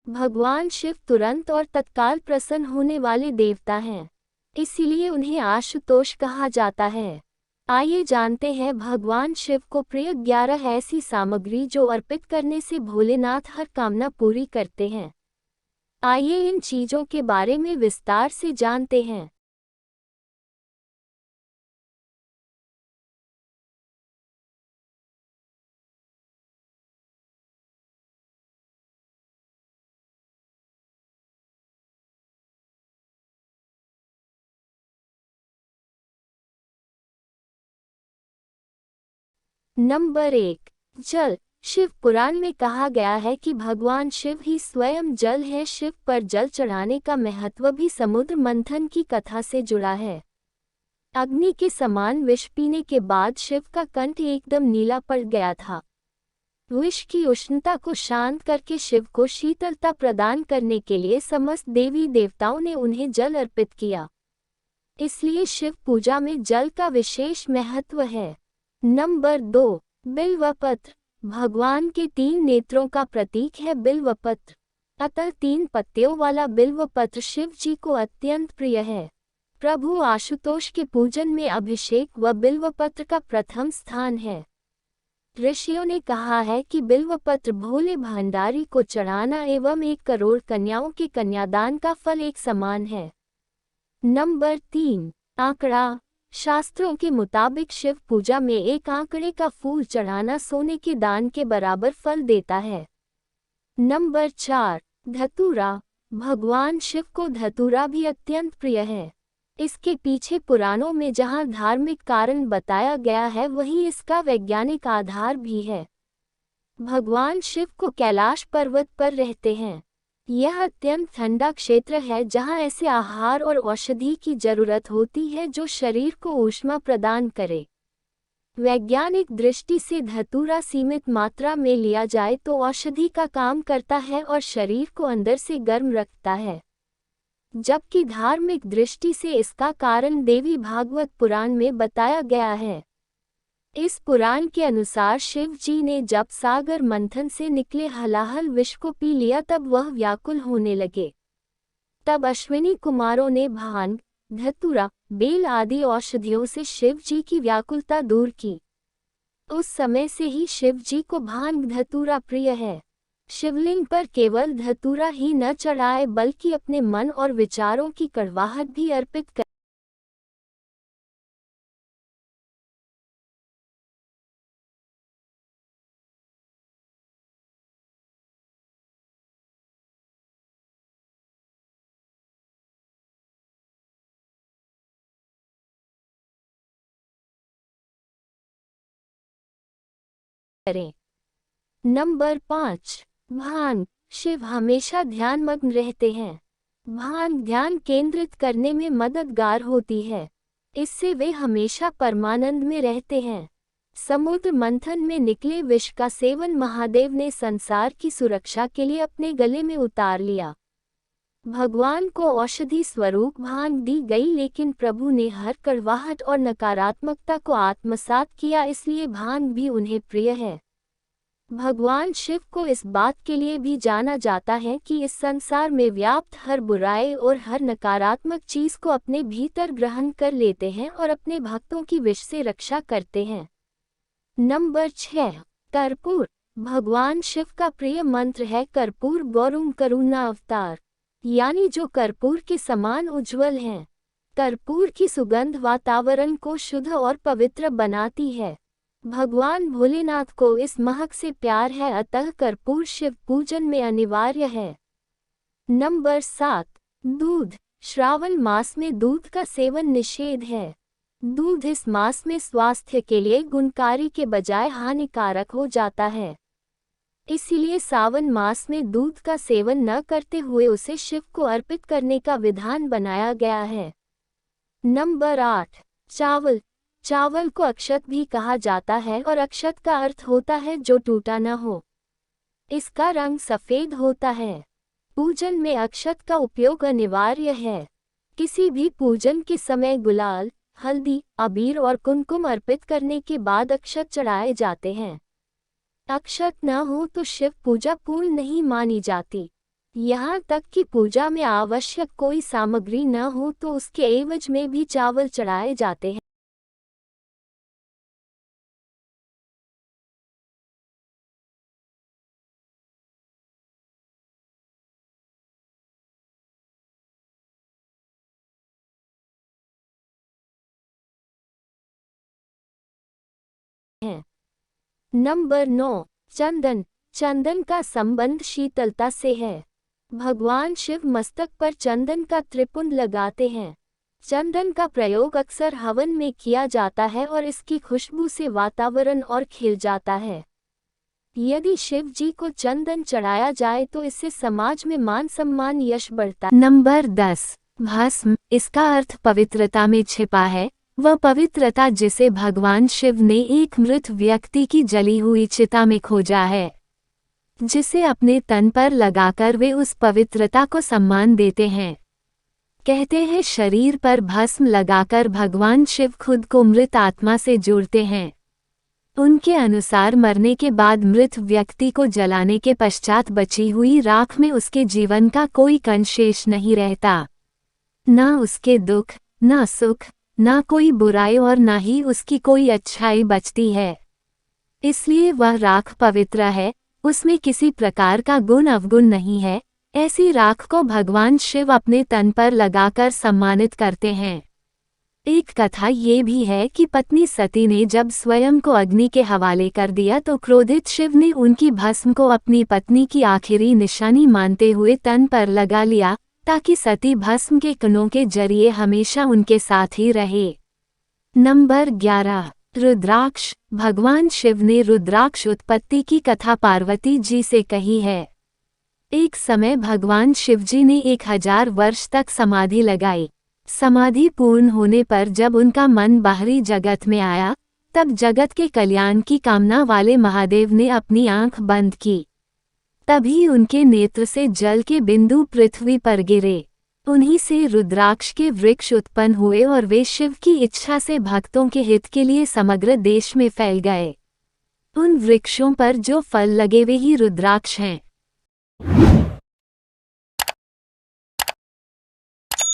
भगवान शिव तुरंत और तत्काल प्रसन्न होने वाले देवता हैं, इसीलिए उन्हें आशुतोष कहा जाता है। आइए जानते हैं भगवान शिव को प्रिय 11 ऐसी सामग्री जो अर्पित करने से भोलेनाथ हर कामना पूरी करते हैं। आइए इन चीजों के बारे में विस्तार से जानते हैं। नंबर 1, जल। शिव पुराण में कहा गया है कि भगवान शिव ही स्वयं जल है। शिव पर जल चढ़ाने का महत्व भी समुद्र मंथन की कथा से जुड़ा है। अग्नि के समान विष पीने के बाद शिव का कंठ एकदम नीला पड़ गया था। विष की उष्णता को शांत करके शिव को शीतलता प्रदान करने के लिए समस्त देवी देवताओं ने उन्हें जल अर्पित किया। इसलिए शिव पूजा में जल का विशेष महत्व है। नंबर 2, बिल्वपत्र। भगवान के 3 नेत्रों का प्रतीक है बिल्वपत्र, अतः 3 पत्तियों वाला बिल्वपत्र शिव जी को अत्यंत प्रिय है। प्रभु आशुतोष के पूजन में अभिषेक व बिल्वपत्र का प्रथम स्थान है। ऋषियों ने कहा है कि बिल्वपत्र भोले भंडारी को चढ़ाना एवं 1 करोड़ कन्याओं के कन्यादान का फल एक समान है। नंबर 3, आंकड़ा। शास्त्रों के मुताबिक शिव पूजा में 1 आंकड़े का फूल चढ़ाना सोने के दान के बराबर फल देता है। नंबर 4, धतूरा। भगवान शिव को धतूरा भी अत्यंत प्रिय है। इसके पीछे पुराणों में जहां धार्मिक कारण बताया गया है वहीं इसका वैज्ञानिक आधार भी है। भगवान शिव को कैलाश पर्वत पर रहते हैं। यह अत्यंत ठंडा क्षेत्र है जहां ऐसे आहार और औषधि की जरूरत होती है जो शरीर को ऊष्मा प्रदान करे। वैज्ञानिक दृष्टि से धतूरा सीमित मात्रा में लिया जाए तो औषधि का काम करता है और शरीर को अंदर से गर्म रखता है, जबकि धार्मिक दृष्टि से इसका कारण देवी भागवत पुराण में बताया गया है। इस पुराण के अनुसार शिव जी ने जब सागर मंथन से निकले हलाहल विष को पी लिया तब वह व्याकुल होने लगे। तब अश्विनी कुमारों ने भांग, धतूरा, बेल आदि औषधियों से शिव जी की व्याकुलता दूर की। उस समय से ही शिव जी को भांग धतूरा प्रिय है। शिवलिंग पर केवल धतूरा ही न चढ़ाए बल्कि अपने मन और विचारों की कड़वाहट भी अर्पित कर करें। नंबर 5, भांग। शिव हमेशा ध्यानमग्न रहते हैं। भांग ध्यान केंद्रित करने में मददगार होती है। इससे वे हमेशा परमानंद में रहते हैं। समुद्र मंथन में निकले विष का सेवन महादेव ने संसार की सुरक्षा के लिए अपने गले में उतार लिया। भगवान को औषधि स्वरूप भांग दी गई, लेकिन प्रभु ने हर कड़वाहट और नकारात्मकता को आत्मसात किया, इसलिए भांग भी उन्हें प्रिय है। भगवान शिव को इस बात के लिए भी जाना जाता है कि इस संसार में व्याप्त हर बुराई और हर नकारात्मक चीज को अपने भीतर ग्रहण कर लेते हैं और अपने भक्तों की विष से रक्षा करते हैं। नंबर 6, कर्पूर। भगवान शिव का प्रिय मंत्र है कर्पूर गौरम करुणा अवतार, यानी जो कर्पूर के समान उज्ज्वल हैं। कर्पूर की सुगंध वातावरण को शुद्ध और पवित्र बनाती है। भगवान भोलेनाथ को इस महक से प्यार है, अतः कर्पूर शिव पूजन में अनिवार्य है। नंबर 7, दूध। श्रावण मास में दूध का सेवन निषेध है। दूध इस मास में स्वास्थ्य के लिए गुणकारी के बजाय हानिकारक हो जाता है। इसीलिए सावन मास में दूध का सेवन न करते हुए उसे शिव को अर्पित करने का विधान बनाया गया है। नंबर 8, चावल। चावल को अक्षत भी कहा जाता है और अक्षत का अर्थ होता है जो टूटा न हो। इसका रंग सफेद होता है। पूजन में अक्षत का उपयोग अनिवार्य है। किसी भी पूजन के समय गुलाल, हल्दी, अबीर और कुमकुम अर्पित करने के बाद अक्षत चढ़ाए जाते हैं। अक्षत न हो तो शिव पूजा पूर्ण नहीं मानी जाती। यहाँ तक कि पूजा में आवश्यक कोई सामग्री न हो तो उसके एवज में भी चावल चढ़ाए जाते हैं। नंबर 9, चंदन। चंदन का संबंध शीतलता से है। भगवान शिव मस्तक पर चंदन का त्रिपुंड लगाते हैं। चंदन का प्रयोग अक्सर हवन में किया जाता है और इसकी खुशबू से वातावरण और खिल जाता है। यदि शिव जी को चंदन चढ़ाया जाए तो इससे समाज में मान सम्मान यश बढ़ता है। नंबर 10, भस्म। इसका अर्थ पवित्रता में छिपा है। वह पवित्रता जिसे भगवान शिव ने एक मृत व्यक्ति की जली हुई चिता में खोजा है, जिसे अपने तन पर लगाकर वे उस पवित्रता को सम्मान देते हैं। कहते हैं शरीर पर भस्म लगाकर भगवान शिव खुद को मृत आत्मा से जोड़ते हैं। उनके अनुसार मरने के बाद मृत व्यक्ति को जलाने के पश्चात बची हुई राख में उसके जीवन का कोई कण शेष नहीं रहता। न उसके दुख, न सुख, न कोई बुराई और न ही उसकी कोई अच्छाई बचती है। इसलिए वह राख पवित्र है, उसमें किसी प्रकार का गुण अवगुण नहीं है। ऐसी राख को भगवान शिव अपने तन पर लगाकर सम्मानित करते हैं। एक कथा ये भी है कि पत्नी सती ने जब स्वयं को अग्नि के हवाले कर दिया तो क्रोधित शिव ने उनकी भस्म को अपनी पत्नी की आखिरी निशानी मानते हुए तन पर लगा लिया, ताकि सती भस्म के कणों के जरिए हमेशा उनके साथ ही रहे। नंबर 11, रुद्राक्ष। भगवान शिव ने रुद्राक्ष उत्पत्ति की कथा पार्वती जी से कही है। एक समय भगवान शिवजी ने 1000 वर्ष तक समाधि लगाई। समाधि पूर्ण होने पर जब उनका मन बाहरी जगत में आया, तब जगत के कल्याण की कामना वाले महादेव ने अपनी आंख बंद की। तभी उनके नेत्र से जल के बिंदु पृथ्वी पर गिरे। उन्हीं से रुद्राक्ष के वृक्ष उत्पन्न हुए और वे शिव की इच्छा से भक्तों के हित के लिए समग्र देश में फैल गए। उन वृक्षों पर जो फल लगे वे ही रुद्राक्ष हैं।